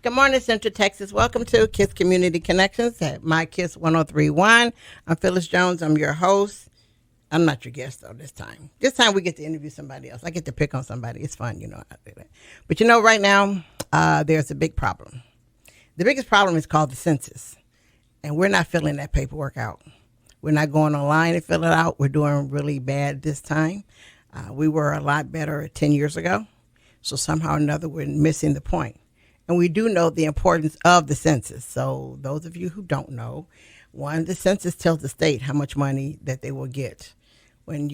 Good morning, Central Texas. Welcome to KISS Community Connections at My KISS 1031. I'm Phyllis Jones. I'm your host. I'm not your guest, though, this time. This time we get to interview somebody else. I get to pick on somebody. It's fun, I do that. But right now, there's a big problem. The biggest problem is called the census. And we're not filling that paperwork out. We're not going online to fill it out. We're doing really bad this time. We were a lot better 10 years ago. So somehow or another, we're missing the point. And we do know the importance of the census. So those of you who don't know, the census tells the state how much money that they will get. When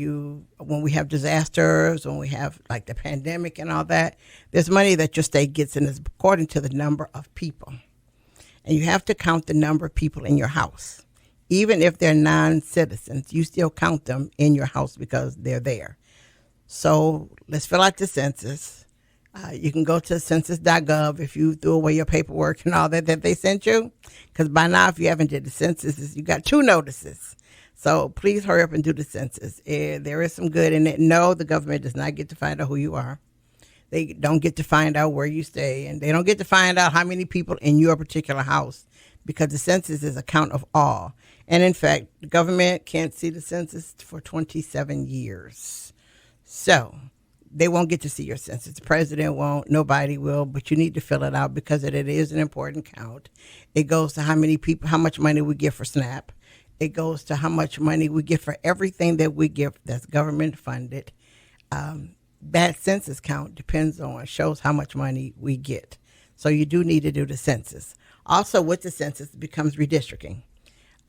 we have disasters, when we have like the pandemic and all that, there's money that your state gets, and it's according to the number of people. And you have to count the number of people in your house. Even if they're non-citizens, you still count them in your house because they're there. So let's fill out the census. You can go to census.gov if you threw away your paperwork and all that they sent you. Because by now, if you haven't did the census, you got 2 notices. So please hurry up and do the census. There is some good in it. No, the government does not get to find out who you are. They don't get to find out where you stay, and they don't get to find out how many people in your particular house, because the census is a count of all. And in fact, the government can't see the census for 27 years. So they won't get to see your census. The president won't, nobody will, but you need to fill it out because it is an important count. It goes to how many people, how much money we get for SNAP. It goes to how much money we get for everything that we give that's government funded. That census count shows how much money we get. So you do need to do the census. Also, with the census becomes redistricting.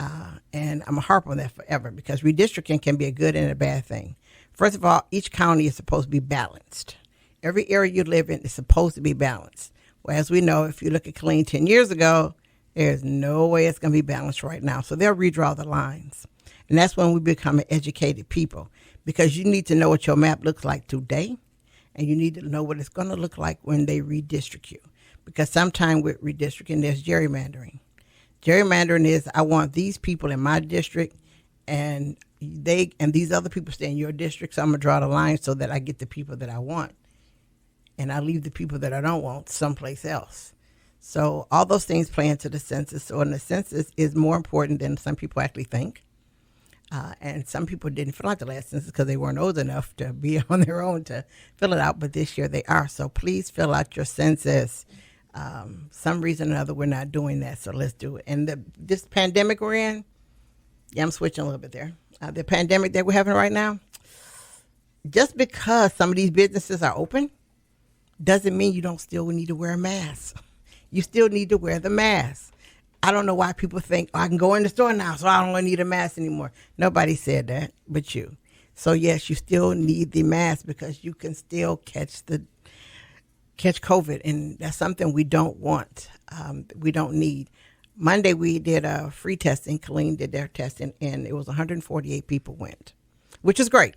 And I'm going to harp on that forever because redistricting can be a good and a bad thing. First of all, each county is supposed to be balanced. Every area you live in is supposed to be balanced. Well, as we know, if you look at Killeen 10 years ago, there's no way it's going to be balanced right now. So they'll redraw the lines. And that's when we become an educated people, because you need to know what your map looks like today, and you need to know what it's going to look like when they redistrict you. Because sometimes with redistricting, there's gerrymandering. Gerrymandering is, I want these people in my district, and these other people stay in your district, so I'm going to draw the line so that I get the people that I want, and I leave the people that I don't want someplace else. So all those things play into the census. So the census is more important than some people actually think. And some people didn't fill out the last census because they weren't old enough to be on their own to fill it out. But this year they are. So please fill out your census. Some reason or another, we're not doing that. So let's do it. And this pandemic we're in, I'm switching a little bit there. The pandemic that we're having right now, just because some of these businesses are open doesn't mean you don't still need to wear a mask. You still need to wear the mask. I don't know why people think, I can go in the store now, so I don't need a mask anymore. Nobody said that but you. So, yes, you still need the mask because you can still catch COVID, and that's something we don't want. We don't need. Monday, we did a free testing. Killeen did their testing, and it was 148 people went, which is great.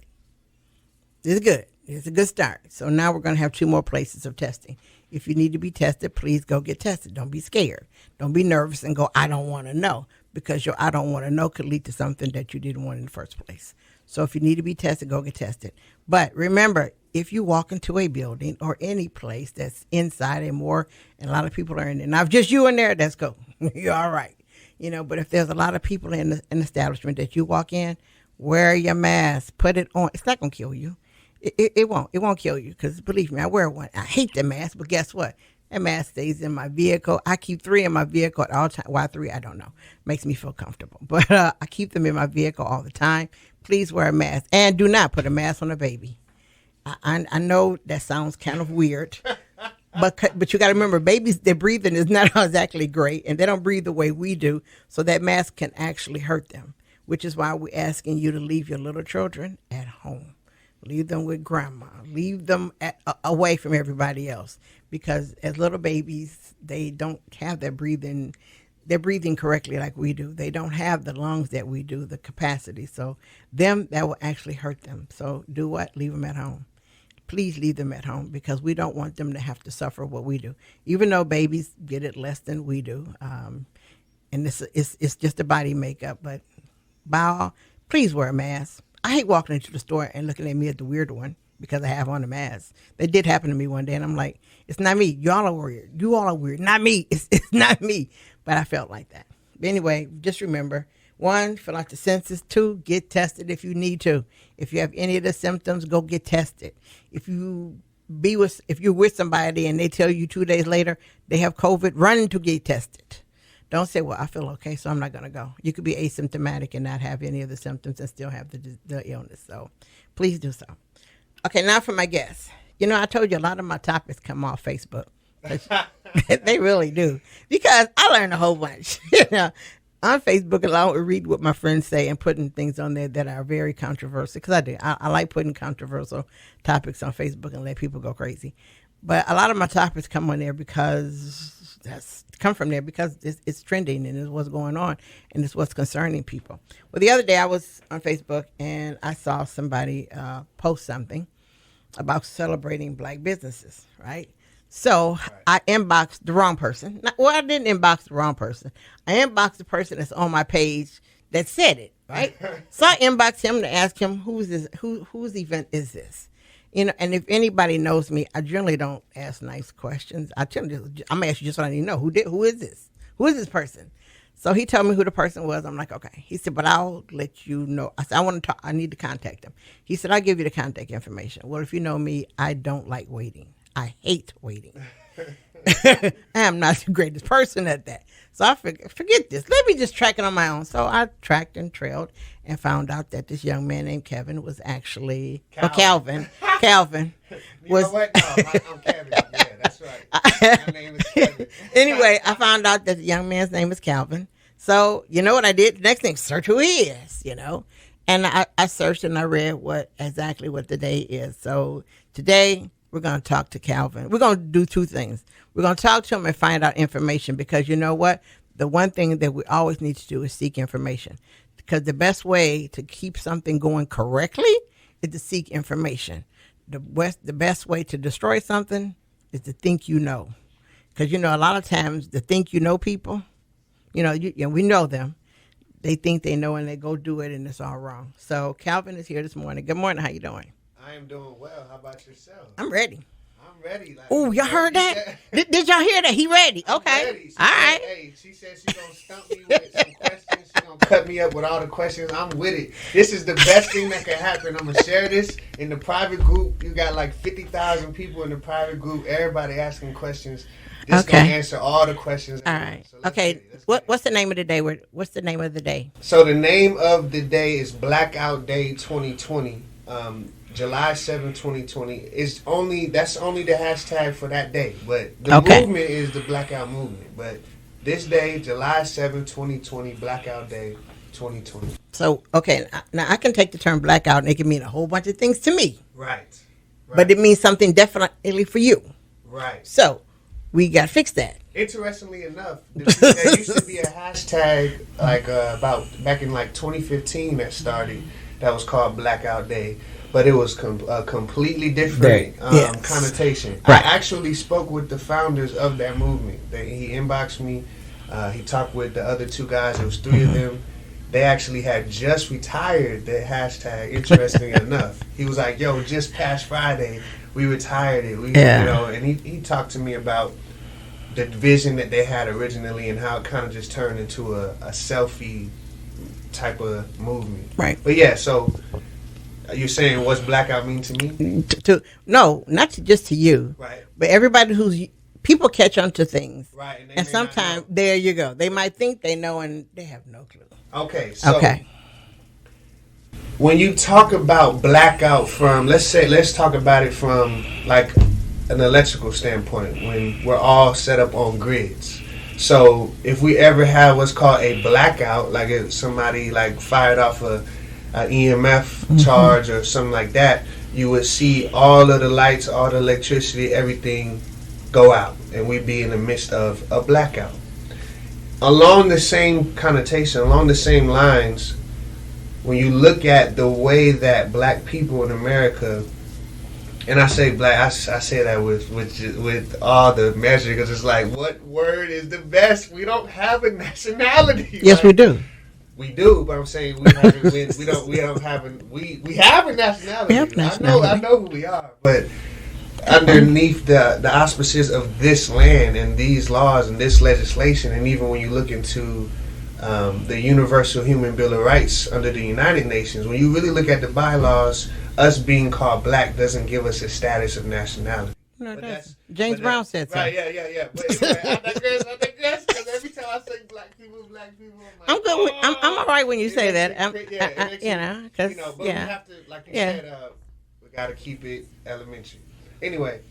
It's good. It's a good start. So now we're going to have 2 more places of testing. If you need to be tested, please go get tested. Don't be scared. Don't be nervous and go, I don't want to know, because your I don't want to know could lead to something that you didn't want in the first place. So if you need to be tested, go get tested. But remember, if you walk into a building or any place that's inside and a lot of people are in there. Now, if just you in there, that's cool. You're all right. But if there's a lot of people in an establishment that you walk in, wear your mask, put it on. It's not going to kill you. It won't kill you, because believe me, I wear one. I hate the mask, but guess what? That mask stays in my vehicle. I keep 3 in my vehicle at all time. Why 3? I don't know. Makes me feel comfortable. But I keep them in my vehicle all the time. Please wear a mask. And do not put a mask on a baby. I know that sounds kind of weird. But you got to remember, babies, their breathing is not exactly great. And they don't breathe the way we do. So that mask can actually hurt them. Which is why we're asking you to leave your little children at home. Leave them with grandma. Leave them away from everybody else, because as little babies, they don't have their breathing correctly like we do. They don't have the lungs that we do, the capacity. So that will actually hurt them. So do what? Leave them at home. Please leave them at home, because we don't want them to have to suffer what we do, even though babies get it less than we do. And it's just a body makeup. But by all, please wear a mask. I hate walking into the store and looking at me as the weird one. because I have on a mask. That did happen to me one day, and I'm like, it's not me. Y'all are weird. You all are weird. Not me. It's not me. But I felt like that. But anyway, just remember, 1, fill out the census. 2, get tested if you need to. If you have any of the symptoms, go get tested. If you're with somebody and they tell you 2 days later they have COVID, run to get tested. Don't say, well, I feel okay, so I'm not going to go. You could be asymptomatic and not have any of the symptoms and still have the illness. So please do so. Okay, now for my guests. I told you a lot of my topics come off Facebook. They really do. Because I learned a whole bunch. On Facebook, I would read what my friends say and putting things on there that are very controversial. Because I do. I like putting controversial topics on Facebook and let people go crazy. But a lot of my topics come on there because it's trending and it's what's going on and it's what's concerning people. Well, the other day I was on Facebook and I saw somebody post something about celebrating black businesses, right? So I inboxed the wrong person. I didn't inbox the wrong person. I inboxed the person that's on my page that said it, right? So I inboxed him to ask him, whose event is this? And if anybody knows me, I generally don't ask nice questions. I'm going to ask you just so I need to know, who is this? Who is this person? So he told me who the person was. I'm like, okay. He said, but I'll let you know. I said, I need to contact him. He said, I'll give you the contact information. Well, if you know me, I don't like waiting. I hate waiting. I am not the greatest person at that. So I forget this. Let me just track it on my own. So I tracked and trailed and found out that this young man named Kevin was actually Calvin. Calvin was. You know what? No, I'm Kevin. Yeah, that's right. My name is Kevin. Anyway, I found out that the young man's name is Calvin. So you know what I did? The next thing, search who he is. And I searched and I read exactly what the day is. So today we're going to talk to Calvin. We're going to do 2 things. We're going to talk to him and find out information because you know what? The one thing that we always need to do is seek information because the best way to keep something going correctly is to seek information. The best way to destroy something is to think you know. Because, a lot of times the think you know people, we know them. They think they know and they go do it and it's all wrong. So Calvin is here this morning. Good morning. How you doing? I am doing well. How about yourself? I'm ready. I'm ready. Oh, y'all heard that? Did y'all hear that? He ready. Okay. Ready. All right. Hey, she said she's going to stump me with some questions. She's going to cut me up with all the questions. I'm with it. This is the best thing that can happen. I'm going to share this in the private group. You got like 50,000 people in the private group. Everybody asking questions. This going to answer all the questions. All right. So okay. What's the name of the day? What's the name of the day? So the name of the day is Blackout Day 2020. July 7, 2020. That's only the hashtag for that day. But the movement is the Blackout Movement. But this day, July 7, 2020, Blackout Day 2020. So, okay, now I can take the term blackout and it can mean a whole bunch of things to me. Right. But it means something definitely for you. Right. So, we got to fix that. Interestingly enough, there used to be a hashtag about back in 2015 that started that was called Blackout Day. But it was a completely different connotation. Right. I actually spoke with the founders of that movement. He inboxed me. He talked with the other 2 guys. There was 3 of them. They actually had just retired the hashtag, interestingly enough. He was like, yo, just past Friday, we retired it. And he talked to me about the vision that they had originally and how it kind of just turned into a selfie type of movement. Right. But yeah, so... You're saying what's blackout mean to me? No, not just to you. Right. But everybody people catch on to things. Right. And sometimes, there you go. They might think they know and they have no clue. Okay. So when you talk about blackout let's talk about it from like an electrical standpoint when we're all set up on grids. So if we ever have what's called a blackout, like if somebody fired off an EMF charge or something like that, you would see all of the lights, all the electricity, everything go out, and we'd be in the midst of a blackout. Along the same connotation, along the same lines, when you look at the way that black people in America, and I say black, I say that with all the measure, because it's like, what word is the best? We don't have a nationality. Yes, we do. We do, but I'm saying we haven't been, we have a nationality. We have nationality. I know who we are, but underneath the auspices of this land and these laws and this legislation, and even when you look into the Universal Human Bill of Rights under the United Nations, when you really look at the bylaws, us being called black doesn't give us a status of nationality. No, that's James Brown said so. Right, yeah. But anyway, I digress because every time I say black people, I'm good. I'm all right when you say that. But we have to, like you said, we got to keep it elementary. Anyway,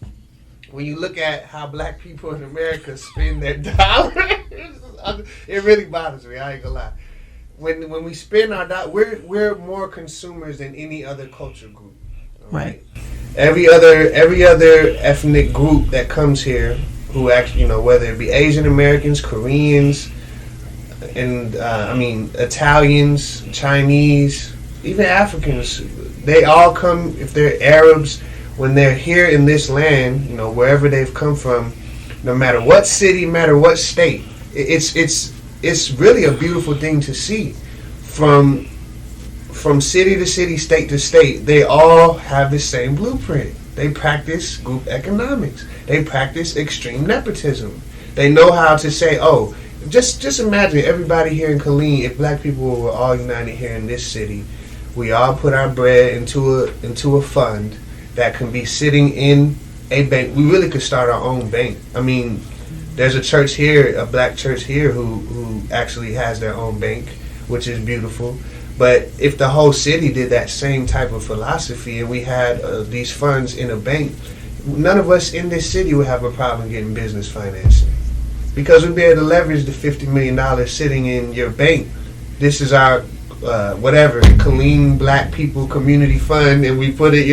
when you look at how black people in America spend their dollars, it really bothers me. I ain't gonna lie. When we spend our dollars, we're more consumers than any other culture group. Right. Every other ethnic group that comes here, who actually, whether it be Asian Americans, Koreans, and Italians, Chinese, even Africans, they all come. If they're Arabs, when they're here in this land, wherever they've come from, no matter what city, matter what state, it's really a beautiful thing to see. From city to city, state to state, they all have the same blueprint. They practice group economics. They practice extreme nepotism. They know how to say, oh, just imagine everybody here in Killeen, if black people were all united here in this city, we all put our bread into a fund that can be sitting in a bank. We really could start our own bank. I mean, there's a church here, a black church here, who actually has their own bank, which is beautiful. But if the whole city did that same type of philosophy and we had these funds in a bank, none of us in this city would have a problem getting business financing. Because we'd be able to leverage the $50 million sitting in your bank. This is our, Killeen Black People Community Fund, and we put it,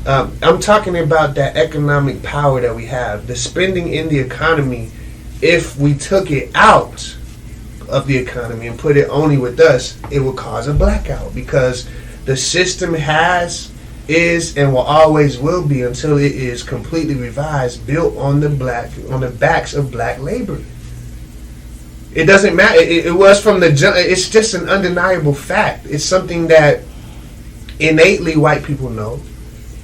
I'm talking about that economic power that we have. The spending in the economy, if we took it out of the economy and put it only with us, it would cause a blackout, because the system is and will always will be, until it is completely revised, built on the backs of black labor. It doesn't matter. It was from the jump. It's just an undeniable fact. It's something that innately white people know,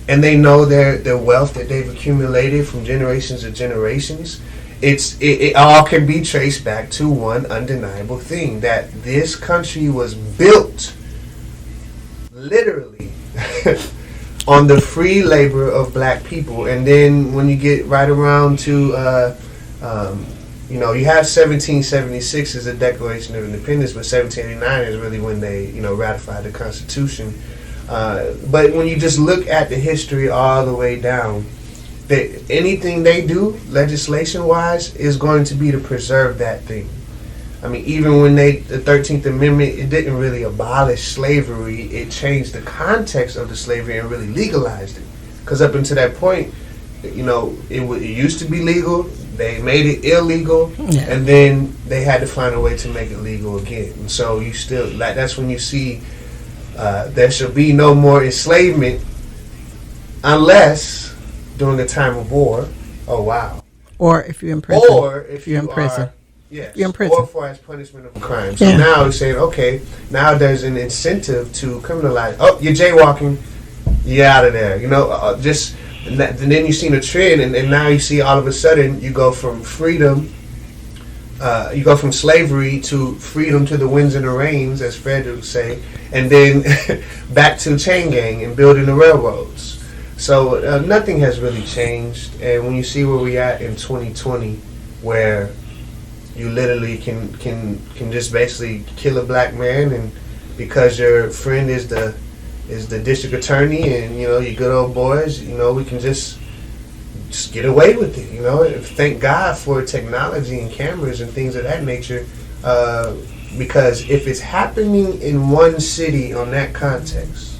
and they know their wealth that they've accumulated from generations to generations. It all can be traced back to one undeniable thing, that this country was built literally on the free labor of black people. And then when you get right around to you have 1776 as the Declaration of Independence, but 1789 is really when they ratified the Constitution. But when you just look at the history all the way down, anything they do legislation-wise is going to be to preserve that thing. I mean, even when the 13th Amendment, it didn't really abolish slavery. It changed the context of the slavery and really legalized it. Because up until that point, it used to be legal. They made it illegal, and then they had to find a way to make it legal again. And so you still, that's when you see there shall be no more enslavement unless during a time of war. Oh wow! Or if you're in prison. Or if you're in prison. Yes. You're in prison. Or for as punishment of a crime. So now he's saying, okay, now there's an incentive to criminalize. Oh, you're jaywalking. You're out of there. And then you seen a trend, and now you see all of a sudden you go from freedom. You go from slavery to freedom to the winds and the rains, as Fred would say, and then back to chain gang and building the railroads. So nothing has really changed, and when you see where we at in 2020, where you literally can just basically kill a black man, and because your friend is the district attorney, and you good old boys, we can just get away with it. Thank God for technology and cameras and things of that nature, because if it's happening in one city on that context,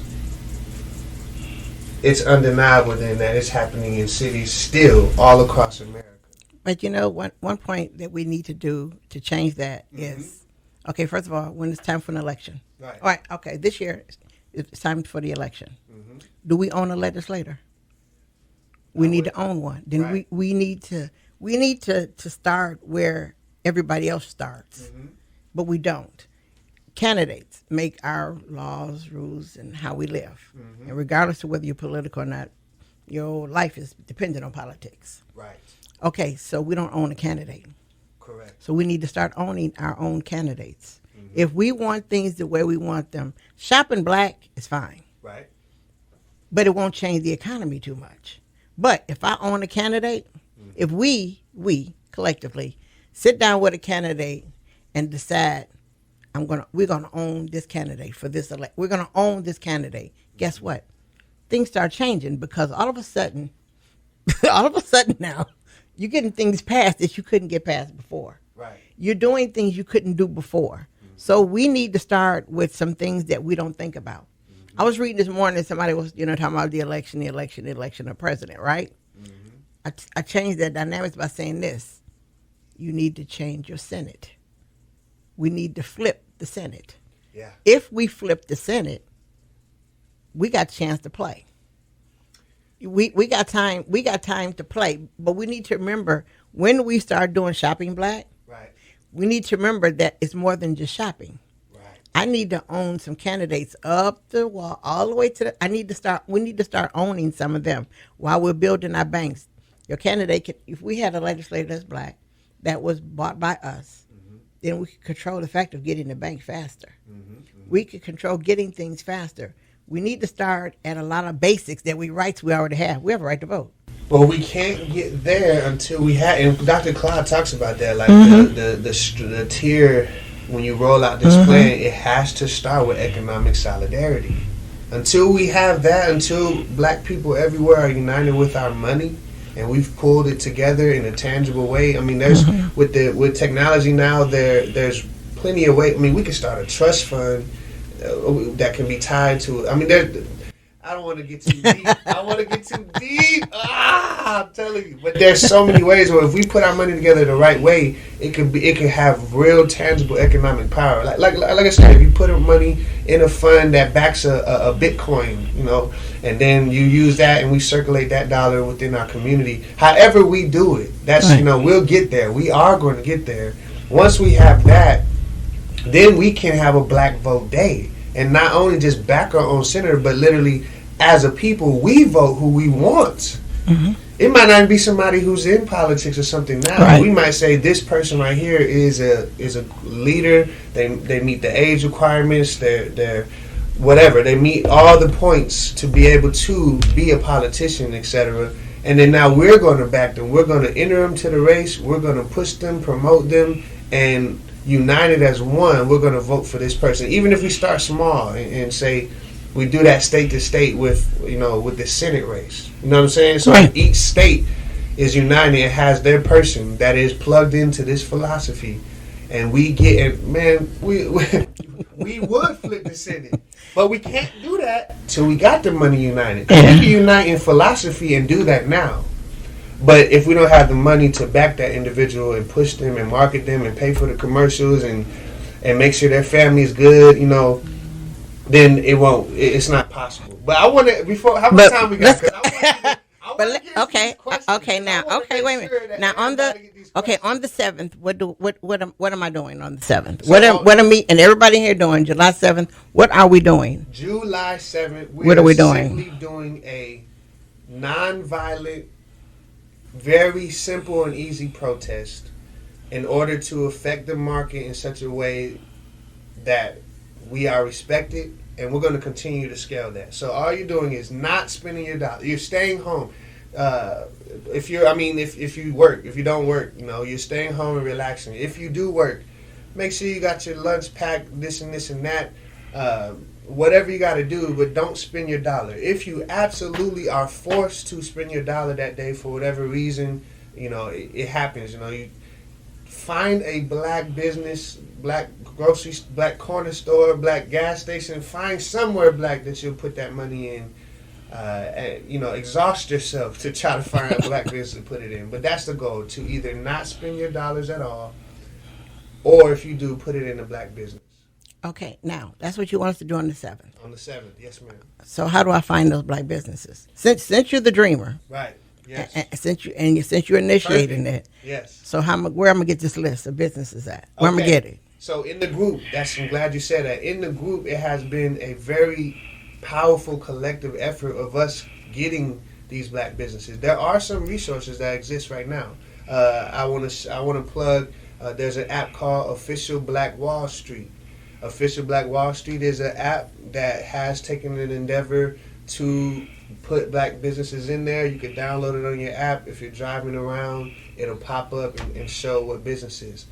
it's undeniable then that it's happening in cities still all across America. But one point that we need to do to change that is, okay, first of all, when it's time for an election. Right. All right, okay, this year it's time for the election. Do we own a legislator? We need to own one. Then we need to start where everybody else starts. But we don't. candidates make our laws, rules, and how we live. And regardless of whether you're political or not, your life is dependent on politics. Right. Okay, so we don't own a candidate. Correct. So we need to start owning our own candidates. If we want things the way we want them, shopping black is fine. Right. But it won't change the economy too much. But if I own a candidate, if we collectively sit down with a candidate and decide we're gonna own this candidate for this elect. We're gonna own this candidate. Guess what? Things start changing because all of a sudden now, you're getting things passed that you couldn't get past before. Right. You're doing things you couldn't do before. So we need to start with some things that we don't think about. I was reading this morning, somebody was, talking about the election of president, right? I changed that dynamics by saying this. You need to change your Senate. We need to flip the Senate. Yeah. If we flip the Senate, we got a chance to play. We got time to play, but we need to remember when we start doing shopping black, right, we need to remember that it's more than just shopping. Right. I need to own some candidates up the wall, all the way to we need to start owning some of them while we're building our banks. Your candidate if we had a legislator that's black that was bought by us, then we could control the fact of getting the bank faster. We could control getting things faster. We need to start at a lot of basics rights we already have. We have a right to vote. Well, we can't get there until we have, and Dr. Cloud talks about that, like the tier, when you roll out this plan, it has to start with economic solidarity. Until we have that, until black people everywhere are united with our money, and we've pulled it together in a tangible way. I mean, there's with technology now, there's plenty of ways. I mean, we can start a trust fund that can be tied to. I mean, I don't want to get too deep. I'm telling you. But there's so many ways where if we put our money together the right way, it can have real tangible economic power. Like I said, if you put money in a fund that backs a Bitcoin, and then you use that and we circulate that dollar within our community. However we do it, that's right. We'll get there. We are going to get there. Once we have that, then we can have a Black Vote Day. And not only just back our own senator, but literally, as a people, we vote who we want. It might not be somebody who's in politics or something now. Right. We might say this person right here is a leader. They meet the age requirements. They're whatever. They meet all the points to be able to be a politician, etc. And then now we're going to back them. We're going to enter them to the race. We're going to push them, promote them, and united as one, we're going to vote for this person. Even if we start small and say we do that state to state with the Senate race. You know what I'm saying? So right. Each state is united and has their person that is plugged into this philosophy. And we get, man, we would flip the Senate. But we can't do that till we got the money united. We can unite in philosophy and do that now. But if we don't have the money to back that individual and push them and market them and pay for the commercials and make sure their family is good, then it won't. It's not possible. But I want to how much time we got? Wait a minute. Now on the 7th, what am I doing on the 7th? What are me and everybody here doing? July 7th. What are we doing? July 7th. What are we doing? Simply doing a non-violent, very simple and easy protest in order to affect the market in such a way that we are respected, and we're going to continue to scale that. So all you're doing is not spending your dollar. You're staying home. If you work, if you don't work, you're staying home and relaxing. If you do work, make sure you got your lunch packed, this and that. Whatever you got to do, but don't spend your dollar. If you absolutely are forced to spend your dollar that day for whatever reason, it happens. You find a black business, black grocery, black corner store, black gas station. Find somewhere black that you'll put that money in. Exhaust yourself to try to find a black business to put it in. But that's the goal, to either not spend your dollars at all, or if you do, put it in a black business. Okay, now that's what you want us to do on the 7th. On the 7th, yes, ma'am. So how do I find those black businesses? Since you're the dreamer, right? Yes. Since you're initiating it, yes. So where I'm gonna get this list of businesses at? Where I'm gonna get it? So in the group, I'm glad you said that. In the group, it has been a very powerful collective effort of us getting these black businesses. There are some resources that exist right now. I want to plug. There's an app called Official Black Wall Street. Official Black Wall Street is an app that has taken an endeavor to put black businesses in there. You can download it on your app. If you're driving around, it'll pop up and show what businesses.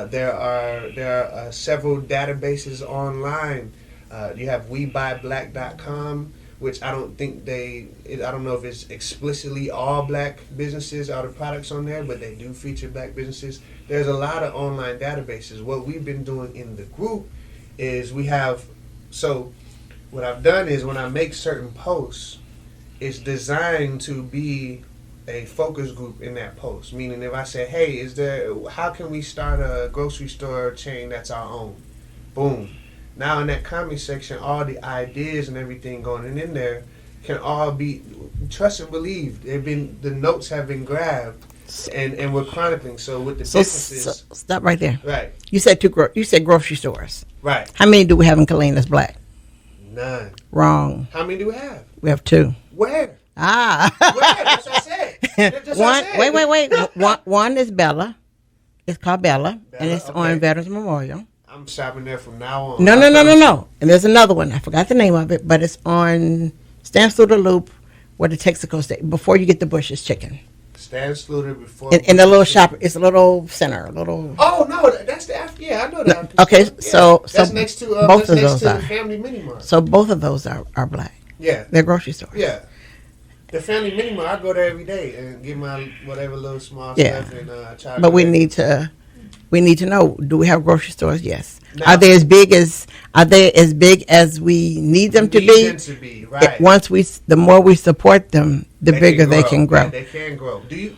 There are several databases online. You have WeBuyBlack.com, which I don't know if it's explicitly all black businesses or the products on there, but they do feature black businesses. There's a lot of online databases. What we've been doing in the group is what I've done is when I make certain posts, it's designed to be a focus group in that post. Meaning if I say, hey, how can we start a grocery store chain that's our own? Boom. Now in that comment section, all the ideas and everything going in there can all be, trust and believe, the notes have been grabbed and we're chronicling. So with the businesses. Stop right there. Right. You said grocery stores. Right. How many do we have in Killeen that's black? None. Wrong. How many do we have? We have 2. Where? Ah. Where? That's what I said. That's what I said. Wait. One is Bella. It's called Bella, and it's on Veterans Memorial. I'm shopping there from now on. No. And there's another one. I forgot the name of it, but it's on stands through the loop where the Texaco State before you get the Bush's Chicken. Stands through the before. In the little shop, it's a little center, a little. Oh no, that's the after. Yeah, I know that. Okay, so that's next to both of those the Family Mini Mart. So both of those are black. Yeah, they're grocery stores. Yeah. The Family Mini Mart, I go there every day and get my whatever little small stuff, and I try. But we need to know: do we have grocery stores? Yes. Now, are they as big as we need them to be? Them to be right. The more we support them, the bigger they can grow. Yeah, they can grow. Do you?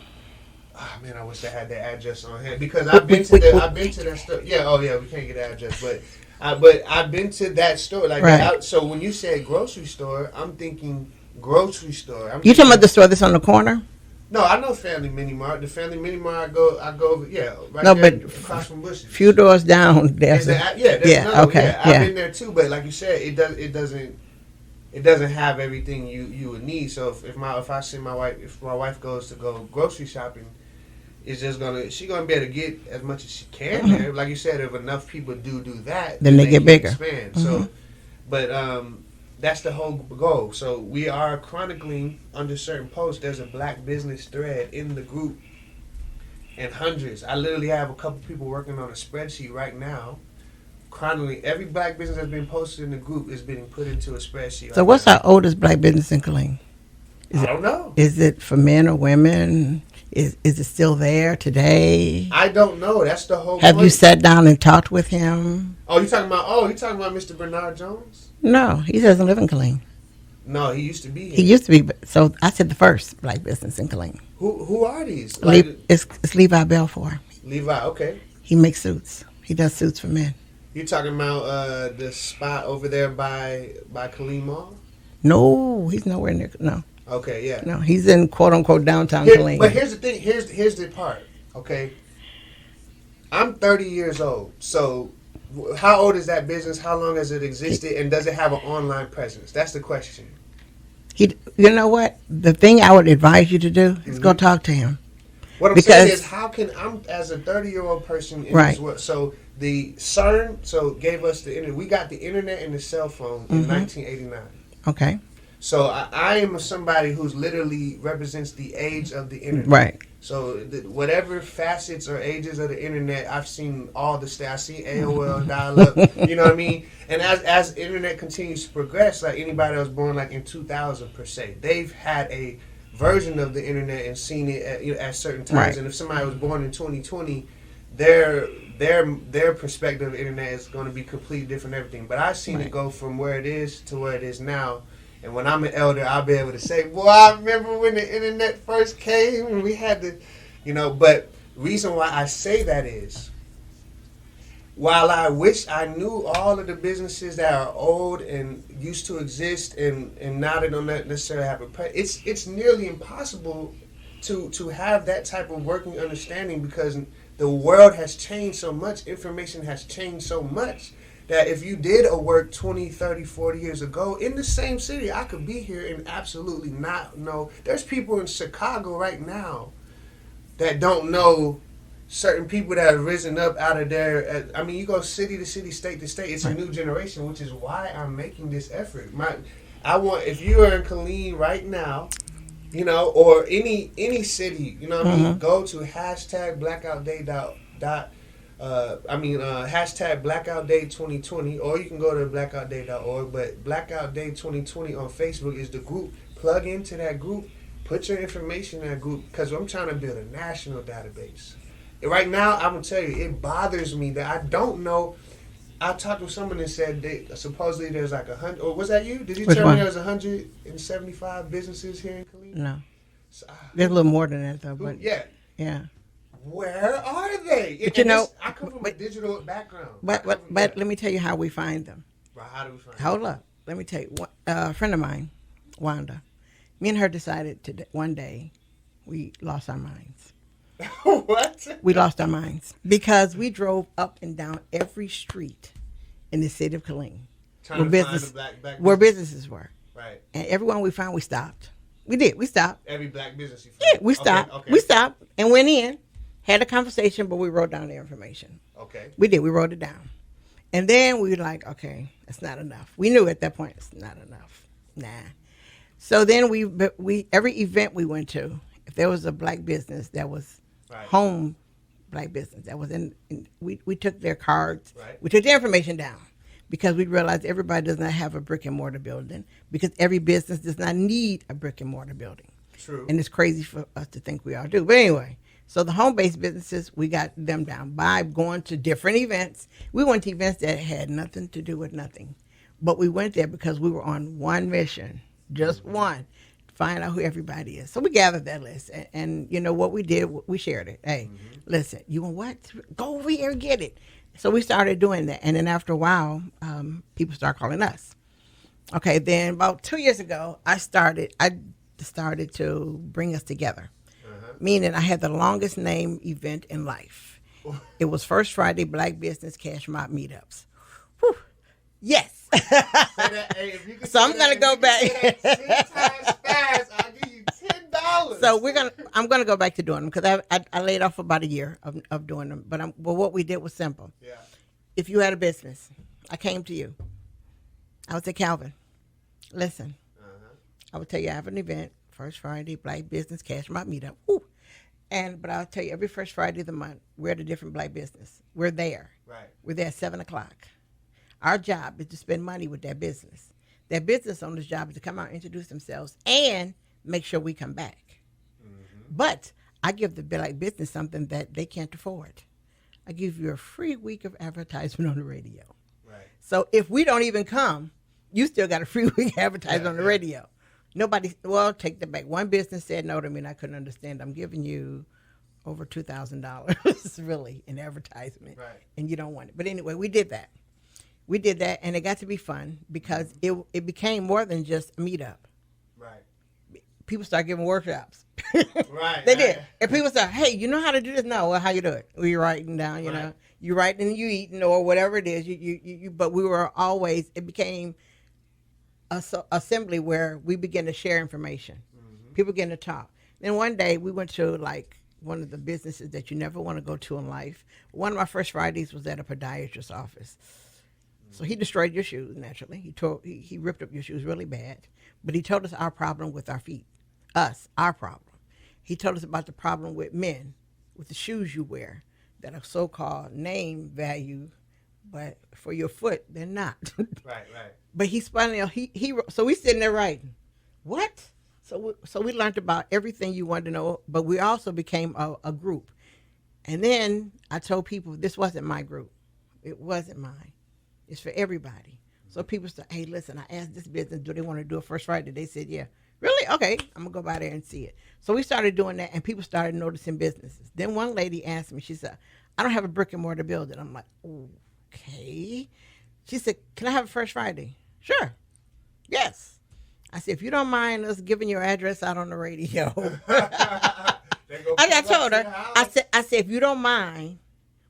Oh man, I wish I had the address on hand because I've been to that store. Yeah. Oh yeah, we can't get the address, but I've been to that store. Like right. So when you said grocery store, I'm thinking grocery store. You talking about the store that's on the corner? No, I know Family Mini Mart. The Family Mini Mart, I go over, right no, there but across from Bushes. Few doors down, there's okay. I've been there too, but like you said, it doesn't have everything you would need. So if my wife goes to go grocery shopping, she's gonna be able to get as much as she can there. Like you said, if enough people do that, then they get bigger. Expand. So, but that's the whole goal. So we are chronicling under certain posts. There's a black business thread in the group, and hundreds. I literally have a couple people working on a spreadsheet right now, chronicling every black business that's been posted in the group is being put into a spreadsheet. So what's our oldest black business in Killeen? I don't know. Is it for men or women? Is it still there today? I don't know. That's the whole. Have you sat down and talked with him? You talking about Mr. Bernard Jones? No, he doesn't live in Killeen. No, he used to be here. He used to be. So I said the first black business in Killeen. Who are these? It's Levi Belfour. Levi, okay. He makes suits. He does suits for men. You talking about the spot over there by Killeen Mall? No, he's nowhere near. No. Okay, yeah. No, he's in quote unquote downtown Killeen. But here's the thing. Here's the part. Okay. I'm 30 years old. So, how old is that business? How long has it existed? And does it have an online presence? That's the question. You know what? The thing I would advise you to do is go talk to him. What I'm saying is, how can as a 30-year-old person in this world? So the CERN gave us the internet. We got the internet and the cell phone in 1989. Okay. So I am somebody who's literally represents the age of the internet. Right. So whatever facets or ages of the internet, I've seen all the stuff. I've seen AOL, dial-up, you know what I mean? And as internet continues to progress, like anybody that was born like in 2000 per se, they've had a version of the internet and seen it at certain times. Right. And if somebody was born in 2020, their perspective of the internet is going to be completely different and everything. But I've seen it go from where it is to where it is now. And when I'm an elder, I'll be able to say, boy, I remember when the internet first came and we had to, but reason why I say that is, while I wish I knew all of the businesses that are old and used to exist and now they don't necessarily have it's nearly impossible to have that type of working understanding because the world has changed so much, information has changed so much, that if you did a work 20, 30, 40 years ago in the same city, I could be here and absolutely not know. There's people in Chicago right now that don't know certain people that have risen up out of there. I mean, you go city to city, state to state. It's a new generation, which is why I'm making this effort. If you are in Killeen right now, you know, or any city, you know what I mean, go to hashtag blackout day hashtag blackout day 2020, or you can go to blackoutday.org. But blackout day 2020 on Facebook is the group. Plug into that group. Put your information in that group, because I'm trying to build a national database. And right now, I'm going to tell you, it bothers me that I don't know. I talked with someone that said supposedly there's like 100, or was that you? Did you tell me there was 175 businesses here in Killeen? No. There's a little more than that, though. But yeah. Where are they? But you know, I come from a digital background. But let me tell you how we find them. Right, how do we find them? Hold up. Let me tell you. A friend of mine, Wanda, me and her decided one day we lost our minds. What? We lost our minds because we drove up and down every street in the city of Killeen where businesses were. Right. And everyone we found, we stopped. We did. We stopped. Every black business you found? Yeah, we stopped. Okay. We stopped and went in, had a conversation, but we wrote down the information. Okay. We did. We wrote it down. And then we were like, okay, that's not enough. We knew at that point it's not enough. Nah. So then we every event we went to, if there was a black business that was home black business that was we took their cards. Right. We took their information down because we realized everybody does not have a brick and mortar building, because every business does not need a brick and mortar building. True. And it's crazy for us to think we all do. But anyway, so the home-based businesses, we got them down by going to different events. We went to events that had nothing to do with nothing. But we went there because we were on one mission, just one, to find out who everybody is. So we gathered that list. And you know what we did? We shared it. Hey, listen, you want what? Go over here and get it. So we started doing that. And then after a while, people started calling us. Okay, then about 2 years ago, I started to bring us together. Meaning I had the longest name event in life. It was First Friday Black Business Cash Mob Meetups. Whew. Yes. So I'm gonna go back. 10 times fast, I'll give you $10. So I'm gonna go back to doing them because I laid off about a year of doing them. But what we did was simple. Yeah. If you had a business, I came to you. I would say, Calvin, listen. I would tell you I have an event, First Friday Black Business Cash Mob Meetup. Ooh. But I'll tell you, every first Friday of the month, we're at a different black business. We're there. Right. We're there at 7 o'clock. Our job is to spend money with that business. That business owner's job is to come out, introduce themselves, and make sure we come back. But I give the black business something that they can't afford. I give you a free week of advertisement on the radio. Right. So if we don't even come, you still got a free week advertisement on the radio. Take that back. One business said no to me, and I couldn't understand. I'm giving you over $2,000 really in advertisement, and you don't want it. But anyway, we did that. And it got to be fun because it became more than just a meetup. Right. People started giving workshops. Right. They did. And people said, hey, you know how to do this? No, well, how you do it? We're writing down, you know. You writing and you eating or whatever it is. But we were always, it became assembly where we began to share information. People began to talk. Then one day we went to like one of the businesses that you never want to go to in life. One of my first Fridays was at a podiatrist's office. So he destroyed your shoes naturally. He ripped up your shoes really bad. But he told us our problem with our feet. Our problem. He told us about the problem with men, with the shoes you wear that are so-called name value, but for your foot, they're not. Right. But he spun out. So we sitting there writing. What? So we learned about everything you wanted to know, but we also became a group. And then I told people this wasn't my group. It wasn't mine. It's for everybody. So people said, hey, listen, I asked this business, do they want to do a First Friday? They said, yeah. Really? Okay, I'm going to go by there and see it. So we started doing that, and people started noticing businesses. Then one lady asked me, she said, I don't have a brick and mortar building. I'm like, okay. She said, can I have a First Friday? Sure. Yes. I said, if you don't mind us giving your address out on the radio. That I told her, I said, if you don't mind,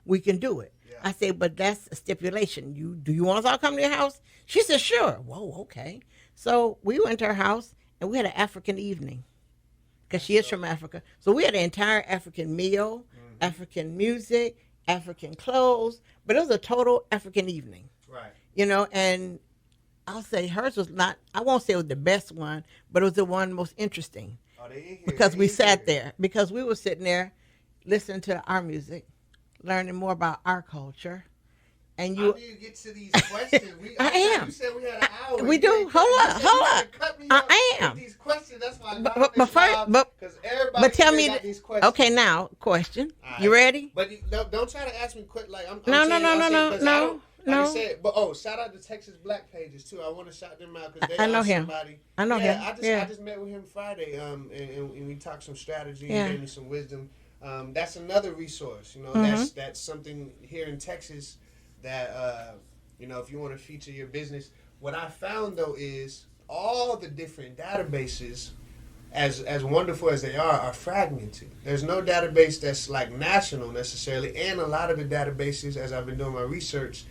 we can do it. Yeah. I said, but that's a stipulation. Do you want us all to come to your house? She said, sure. Whoa, okay. So we went to her house and we had an African evening because she is from Africa. So we had an entire African meal, African music, African clothes, but it was a total African evening. Right. You know, and I'll say hers was not, I won't say it was the best one, but it was the one most interesting. Oh, they in here. Because we sat there, because we were sitting there listening to our music, learning more about our culture. And you, how do you get to these questions? I am. You said we had an hour. We do. Hold up. I am. These questions. That's why. But tell me. Okay, now question. Right. You ready? But don't try to ask me quick. Like I'm. No. Like I said, but shout out to Texas Black Pages too. I want to shout them out because they know him. Somebody. I know him. I just met with him Friday. And we talked some strategy and gave me some wisdom. That's another resource. You know, that's something here in Texas. That you know, if you want to feature your business, what I found though is all the different databases, as wonderful as they are fragmented. There's no database that's like national necessarily, and a lot of the databases, as I've been doing my research,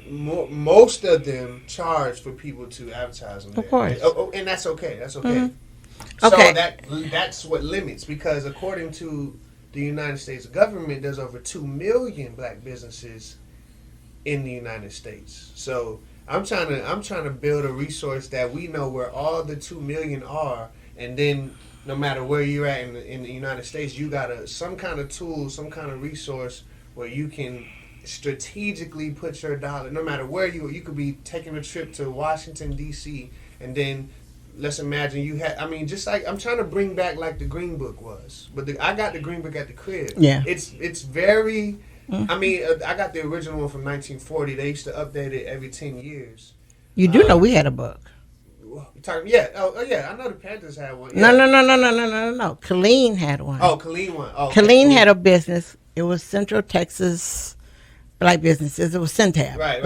most of them charge for people to advertise on there. Of course. And that's okay. That's okay. Mm-hmm. Okay. So that's what limits, because according to the United States government, there's over 2 million black businesses in the United States. So I'm trying to build a resource that we know where all the 2 million are, and then no matter where you're at in the United States, you got some kind of tool, some kind of resource where you can strategically put your dollar. No matter where you could be taking a trip to Washington D.C. and then. Let's imagine you had. I mean, just like I'm trying to bring back like the Green Book was, but I got the Green Book at the crib. Yeah, it's very. I mean, I got the original one from 1940. They used to update it every 10 years. You do know we had a book. Yeah. Oh yeah. I know the Panthers had one. Yeah. No. Killeen had one. Oh, Killeen one. Oh, Killeen had a business. It was Central Texas Black Businesses. It was Centab. Right.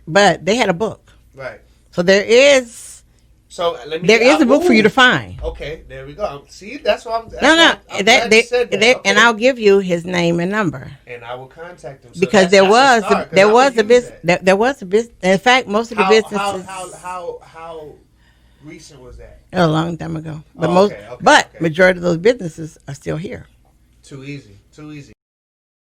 But they had a book. Right. So there is. So there is a book for you to find. Okay, there we go. See, that's what I'm. And I'll give you his name and number. And I will contact him. So because there was a business. In fact, most of the businesses. How recent was that? A long time ago. But majority of those businesses are still here. Too easy.